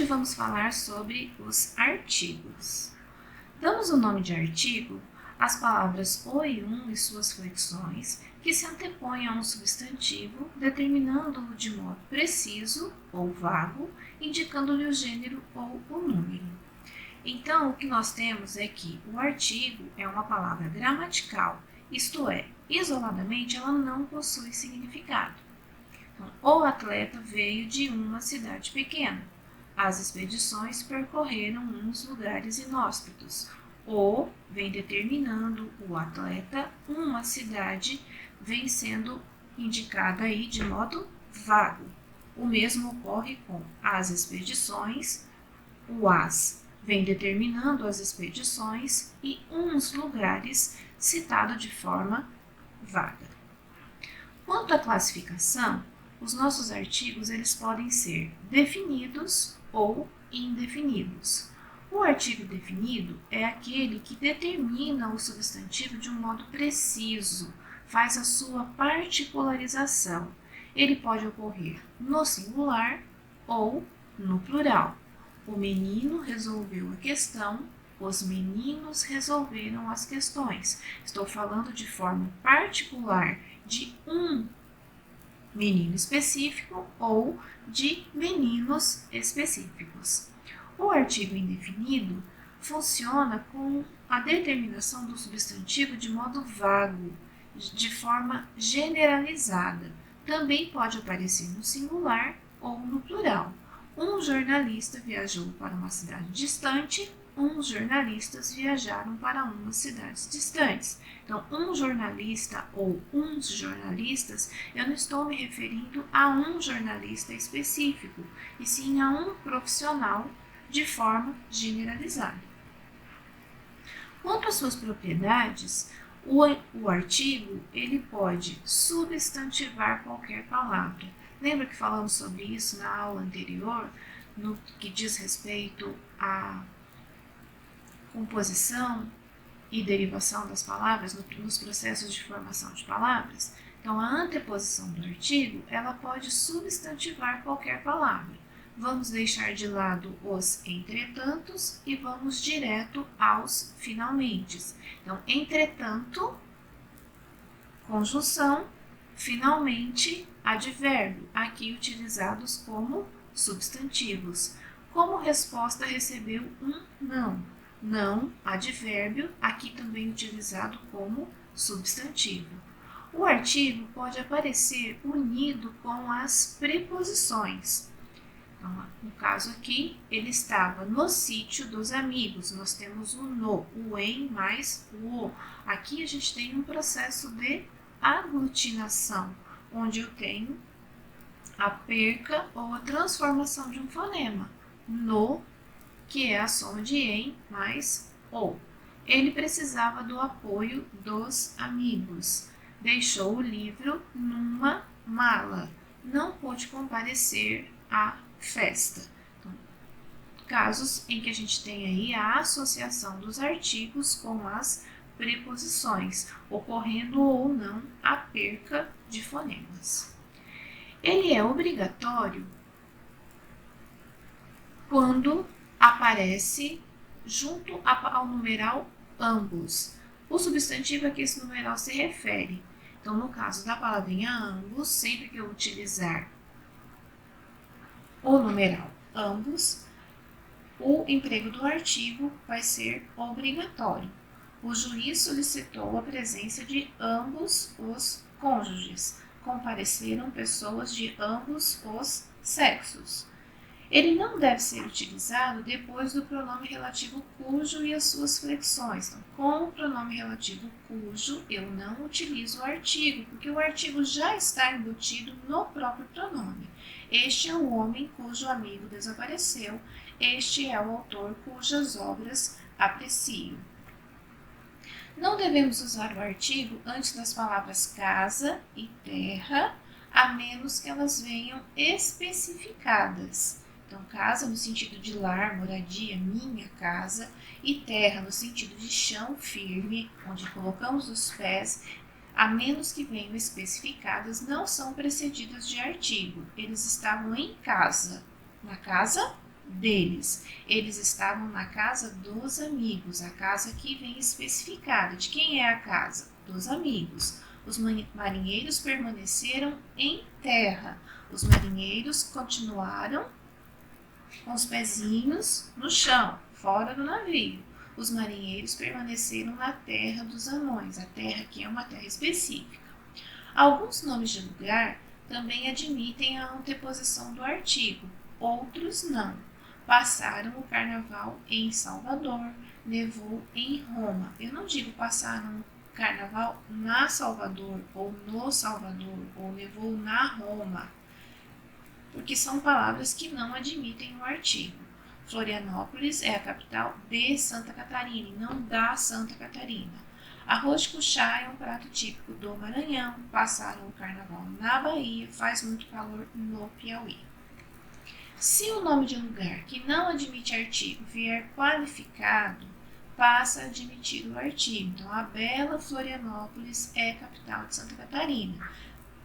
Hoje vamos falar sobre os artigos. Damos o nome de artigo às palavras o e um e suas flexões que se antepõem a um substantivo, determinando-o de modo preciso ou vago, indicando-lhe o gênero ou o número. Então, o que nós temos é que o artigo é uma palavra gramatical, isto é, isoladamente ela não possui significado. Então, o atleta veio de uma cidade pequena. As expedições percorreram uns lugares inóspitos. O vem determinando o atleta, uma cidade vem sendo indicada aí de modo vago. O mesmo ocorre com as expedições, o as vem determinando as expedições e uns lugares citado de forma vaga. Quanto à classificação, os nossos artigos eles podem ser definidos ou indefinidos. O artigo definido é aquele que determina o substantivo de um modo preciso, faz a sua particularização. Ele pode ocorrer no singular ou no plural. O menino resolveu a questão, os meninos resolveram as questões. Estou falando de forma particular de um menino específico ou de meninos específicos. O artigo indefinido funciona com a determinação do substantivo de modo vago, de forma generalizada. Também pode aparecer no singular ou no plural. Um jornalista viajou para uma cidade distante, uns jornalistas viajaram para umas cidades distantes. Então, um jornalista ou uns jornalistas, eu não estou me referindo a um jornalista específico, e sim a um profissional de forma generalizada. Quanto às suas propriedades, o artigo ele pode substantivar qualquer palavra. Lembra que falamos sobre isso na aula anterior, no que diz respeito à composição e derivação das palavras, nos processos de formação de palavras? Então, a anteposição do artigo, ela pode substantivar qualquer palavra. Vamos deixar de lado os entretantos e vamos direto aos finalmente. Então, entretanto, conjunção, finalmente, advérbio, aqui utilizados como substantivos. Como resposta recebeu um não. Não, advérbio, aqui também utilizado como substantivo. O artigo pode aparecer unido com as preposições. Então, no caso aqui, ele estava no sítio dos amigos. Nós temos o no, o em mais o. Aqui a gente tem um processo de aglutinação, onde eu tenho a perca ou a transformação de um fonema. No, que é a soma de em mais o. Ele precisava do apoio dos amigos. Deixou o livro numa mala. Não pôde comparecer à festa. Então, casos em que a gente tem aí a associação dos artigos com as preposições, ocorrendo ou não a perca de fonemas. Ele é obrigatório quando aparece junto ao numeral ambos. O substantivo a que esse numeral se refere. Então, no caso da palavrinha ambos, sempre que eu utilizar o numeral ambos, o emprego do artigo vai ser obrigatório. O juiz solicitou a presença de ambos os cônjuges. Compareceram pessoas de ambos os sexos. Ele não deve ser utilizado depois do pronome relativo cujo e as suas flexões. Então, com o pronome relativo cujo, eu não utilizo o artigo, porque o artigo já está embutido no próprio pronome. Este é o homem cujo amigo desapareceu. Este é o autor cujas obras aprecio. Não devemos usar o artigo antes das palavras casa e terra, a menos que elas venham especificadas. Então, casa no sentido de lar, moradia, minha casa, e terra no sentido de chão firme, onde colocamos os pés, a menos que venham especificadas, não são precedidas de artigo. Eles estavam em casa. Na casa, deles. Eles estavam na casa dos amigos. A casa aqui vem especificada. De quem é a casa? Dos amigos. Os marinheiros permaneceram em terra. Os marinheiros continuaram com os pezinhos no chão, fora do navio. Os marinheiros permaneceram na terra dos anões. A terra aqui é uma terra específica. Alguns nomes de lugar também admitem a anteposição do artigo, outros não. Passaram o carnaval em Salvador, nevou em Roma. Eu não digo passaram o carnaval na Salvador, ou no Salvador, ou nevou na Roma, porque são palavras que não admitem o artigo. Florianópolis é a capital de Santa Catarina, e não da Santa Catarina. Arroz de cuchá é um prato típico do Maranhão. Passaram o carnaval na Bahia, faz muito calor no Piauí. Se o nome de um lugar que não admite artigo vier qualificado, passa a admitir o artigo. Então, a bela Florianópolis é capital de Santa Catarina.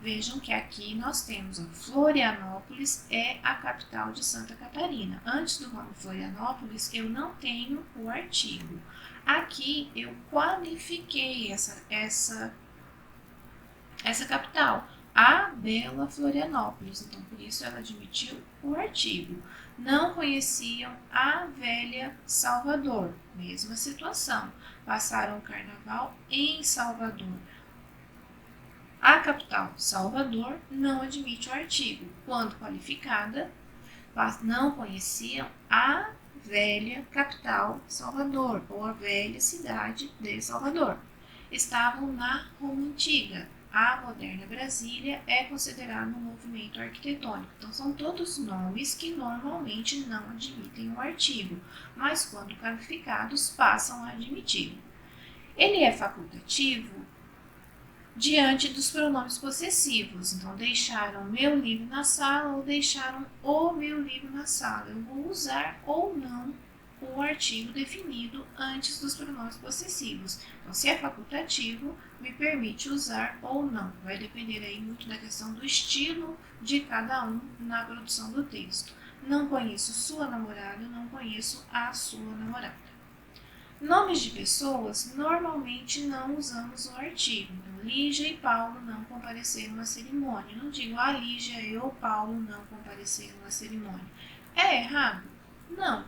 Vejam que aqui nós temos Florianópolis é a capital de Santa Catarina. Antes do nome Florianópolis, eu não tenho o artigo. Aqui eu qualifiquei essa capital, a bela Florianópolis. Então, por isso ela admitiu o artigo. Não conheciam a velha Salvador. Mesma situação. Passaram o carnaval em Salvador. A capital, Salvador, não admite o artigo. Quando qualificada, não conheciam a velha capital, Salvador, ou a velha cidade de Salvador. Estavam na Roma Antiga. A moderna Brasília é considerada um movimento arquitetônico. Então, são todos nomes que normalmente não admitem o artigo, mas quando qualificados, passam a admiti-lo. Ele é facultativo diante dos pronomes possessivos. Então, deixaram meu livro na sala ou deixaram o meu livro na sala. Eu vou usar ou não o artigo definido antes dos pronomes possessivos. Então, se é facultativo, me permite usar ou não. Vai depender aí muito da questão do estilo de cada um na produção do texto. Não conheço sua namorada, não conheço a sua namorada. Nomes de pessoas, normalmente não usamos o artigo. Então, Lígia e Paulo não compareceram à cerimônia. Não digo a Lígia e o Paulo não compareceram à cerimônia. É errado? Não,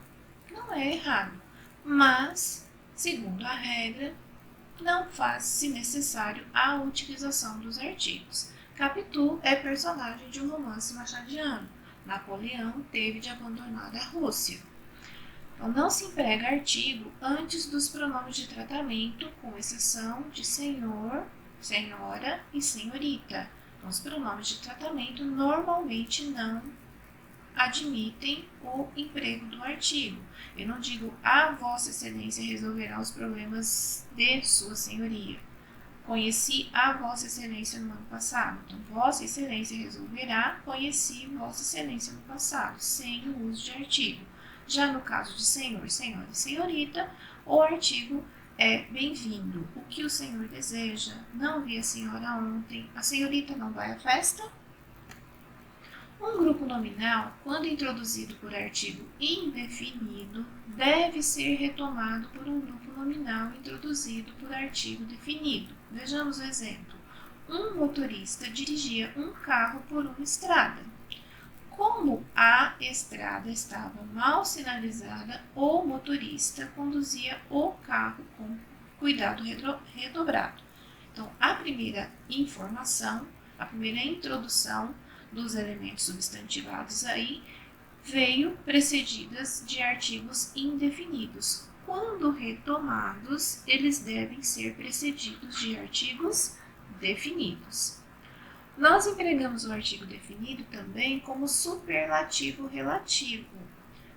não é errado. Mas, segundo a regra, não faz-se necessário a utilização dos artigos. Capitu é personagem de um romance machadiano. Napoleão teve de abandonar a Rússia. Então, não se emprega artigo antes dos pronomes de tratamento, com exceção de senhor, senhora e senhorita. Então, os pronomes de tratamento normalmente não admitem o emprego do artigo. Eu não digo a Vossa Excelência resolverá os problemas de Sua Senhoria. Conheci a Vossa Excelência no ano passado. Então, Vossa Excelência resolverá, conheci Vossa Excelência no passado, sem o uso de artigo. Já no caso de senhor, senhora e senhorita, o artigo é bem-vindo. O que o senhor deseja? Não vi a senhora ontem. A senhorita não vai à festa? Um grupo nominal, quando introduzido por artigo indefinido, deve ser retomado por um grupo nominal introduzido por artigo definido. Vejamos o exemplo. Um motorista dirigia um carro por uma estrada. Como a estrada estava mal sinalizada, o motorista conduzia o carro com cuidado redobrado. Então, a primeira informação, a primeira introdução dos elementos substantivados aí veio precedidas de artigos indefinidos. Quando retomados, eles devem ser precedidos de artigos definidos. Nós empregamos o artigo definido também como superlativo relativo.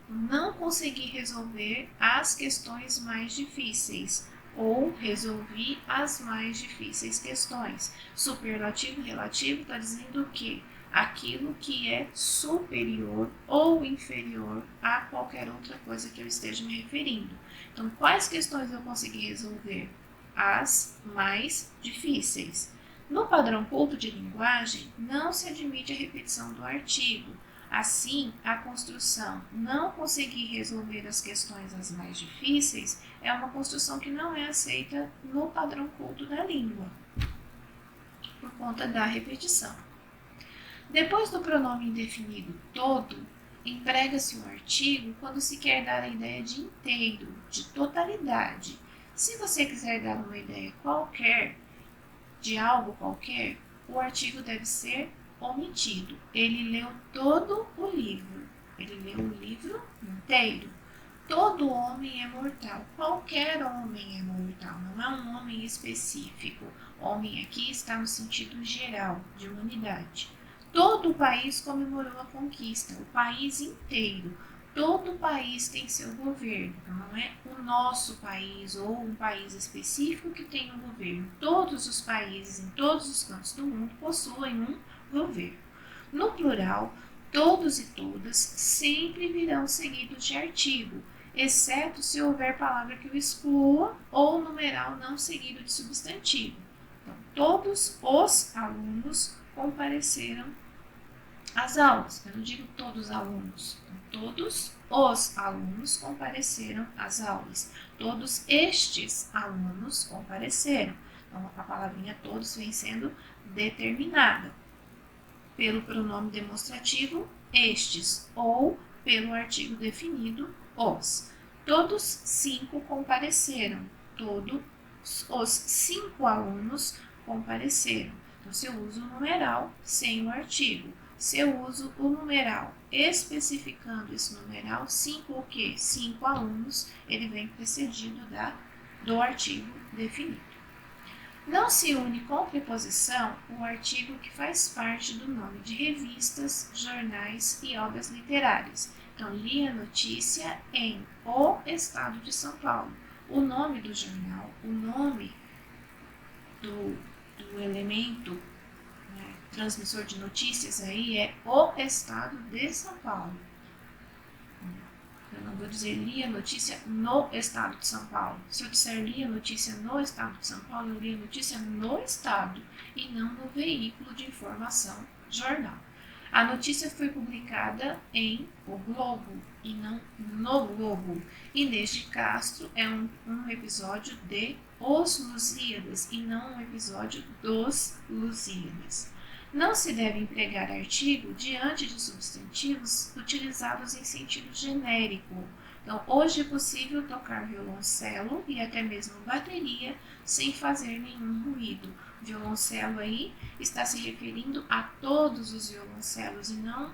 Não consegui resolver as questões mais difíceis ou resolvi as mais difíceis questões. Superlativo relativo está dizendo que aquilo que é superior ou inferior a qualquer outra coisa que eu esteja me referindo. Então, quais questões eu consegui resolver? As mais difíceis. No padrão culto de linguagem, não se admite a repetição do artigo. Assim, a construção não conseguir resolver as questões as mais difíceis é uma construção que não é aceita no padrão culto da língua, por conta da repetição. Depois do pronome indefinido todo, emprega-se o artigo quando se quer dar a ideia de inteiro, de totalidade. Se você quiser dar uma ideia qualquer, de algo qualquer, o artigo deve ser omitido. Ele leu todo o livro. Ele leu o livro inteiro. Todo homem é mortal. Qualquer homem é mortal. Não é um homem específico. Homem aqui está no sentido geral, de humanidade. Todo o país comemorou a conquista. O país inteiro. Todo país tem seu governo, não é o nosso país ou um país específico que tem um governo. Todos os países em todos os cantos do mundo possuem um governo. No plural, todos e todas sempre virão seguidos de artigo, exceto se houver palavra que o exclua ou numeral não seguido de substantivo. Então, todos os alunos compareceram às aulas. Eu não digo todos os alunos. Todos os alunos compareceram às aulas. Todos estes alunos compareceram. Então, a palavrinha todos vem sendo determinada pelo pronome demonstrativo estes ou pelo artigo definido os. Todos 5 compareceram. Todos os 5 alunos compareceram. Então, se eu uso o numeral sem o artigo. Se eu uso o numeral especificando esse numeral, 5 o quê? 5 alunos, ele vem precedido do artigo definido. Não se une com preposição o artigo que faz parte do nome de revistas, jornais e obras literárias. Então, li a notícia em O Estado de São Paulo. O nome do jornal, o nome do elemento transmissor de notícias aí é O Estado de São Paulo. Eu não vou dizer li a notícia no Estado de São Paulo. Se eu disser li a notícia no Estado de São Paulo, eu li a notícia no Estado e não no veículo de informação jornal. A notícia foi publicada em O Globo e não no Globo. Inês de Castro é um episódio de Os Lusíadas e não um episódio dos Lusíadas. Não se deve empregar artigo diante de substantivos utilizados em sentido genérico. Então, hoje é possível tocar violoncelo e até mesmo bateria sem fazer nenhum ruído. Violoncelo aí está se referindo a todos os violoncelos e não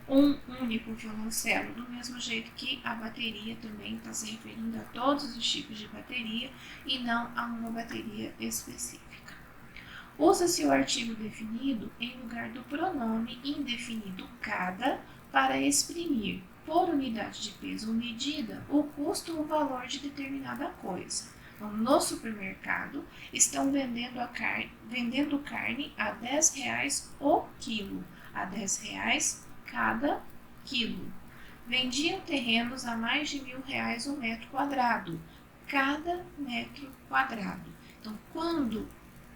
um único violoncelo, do mesmo jeito que a bateria também está se referindo a todos os tipos de bateria e não a uma bateria específica. Usa-se o artigo definido em lugar do pronome indefinido cada para exprimir, por unidade de peso ou medida, o custo ou valor de determinada coisa. Então, no supermercado, estão vendendo carne a R$10 o quilo, a R$10 cada quilo. Vendiam terrenos a mais de R$1.000 o metro quadrado, cada metro quadrado. Então, quando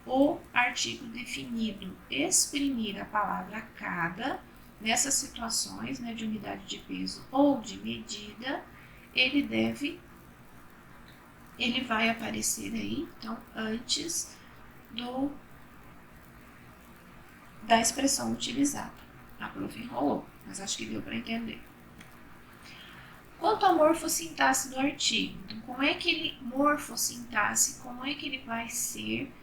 o artigo definido exprimir a palavra cada, nessas situações de unidade de peso ou de medida, ele vai aparecer aí, então, antes da expressão utilizada. A prof enrolou, mas acho que deu para entender. Quanto à morfossintaxe do artigo, então, como é que ele vai ser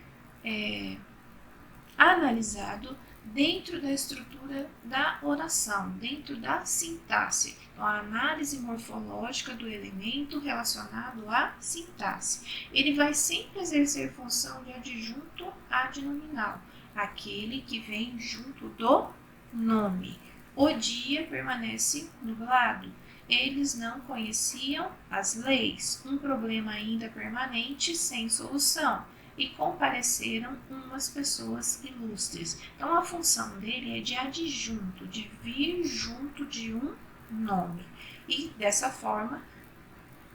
analisado dentro da estrutura da oração, dentro da sintaxe. Então, a análise morfológica do elemento relacionado à sintaxe. Ele vai sempre exercer função de adjunto adnominal, aquele que vem junto do nome. O dia permanece nublado. Eles não conheciam as leis, um problema ainda permanente sem solução. E compareceram umas pessoas ilustres. Então, a função dele é de adjunto, de vir junto de um nome. E, dessa forma,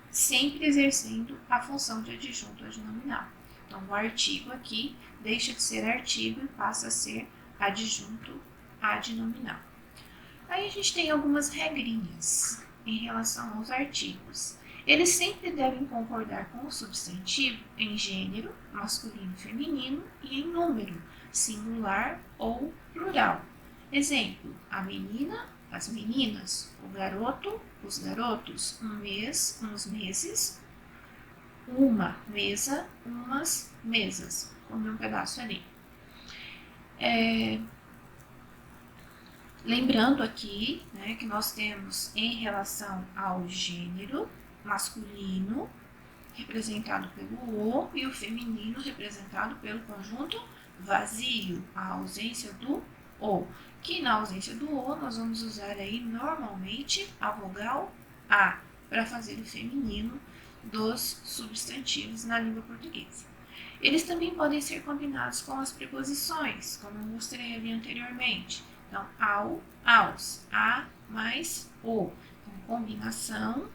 sempre exercendo a função de adjunto adnominal. Então, o artigo aqui deixa de ser artigo e passa a ser adjunto adnominal. Aí a gente tem algumas regrinhas em relação aos artigos. Eles sempre devem concordar com o substantivo em gênero, masculino e feminino, e em número, singular ou plural. Exemplo, a menina, as meninas, o garoto, os garotos, um mês, uns meses, uma mesa, umas mesas. Comi um pedaço ali. Lembrando aqui, né, que nós temos em relação ao gênero masculino, representado pelo o, e o feminino, representado pelo conjunto vazio, a ausência do o. Que na ausência do o, nós vamos usar aí normalmente a vogal a para fazer o feminino dos substantivos na língua portuguesa. Eles também podem ser combinados com as preposições, como eu mostrei ali anteriormente. Então, ao, aos, a mais o. Então, combinação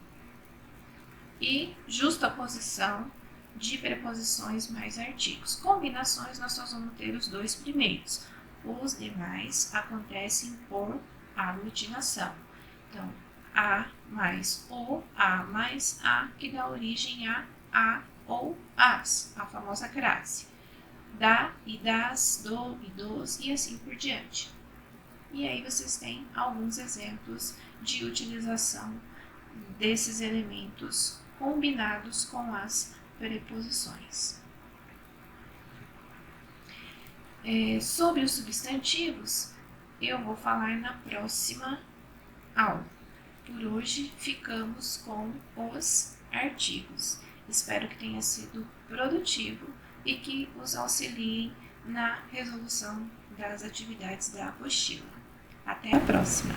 e justaposição de preposições mais artigos. Combinações, nós só vamos ter os dois primeiros. Os demais acontecem por aglutinação. Então, a mais o, a mais a, que dá origem a ou as, a famosa crase. Da e das, do e dos e assim por diante. E aí vocês têm alguns exemplos de utilização desses elementos combinados com as preposições. Sobre os substantivos, eu vou falar na próxima aula. Por hoje, ficamos com os artigos. Espero que tenha sido produtivo e que os auxiliem na resolução das atividades da apostila. Até a próxima!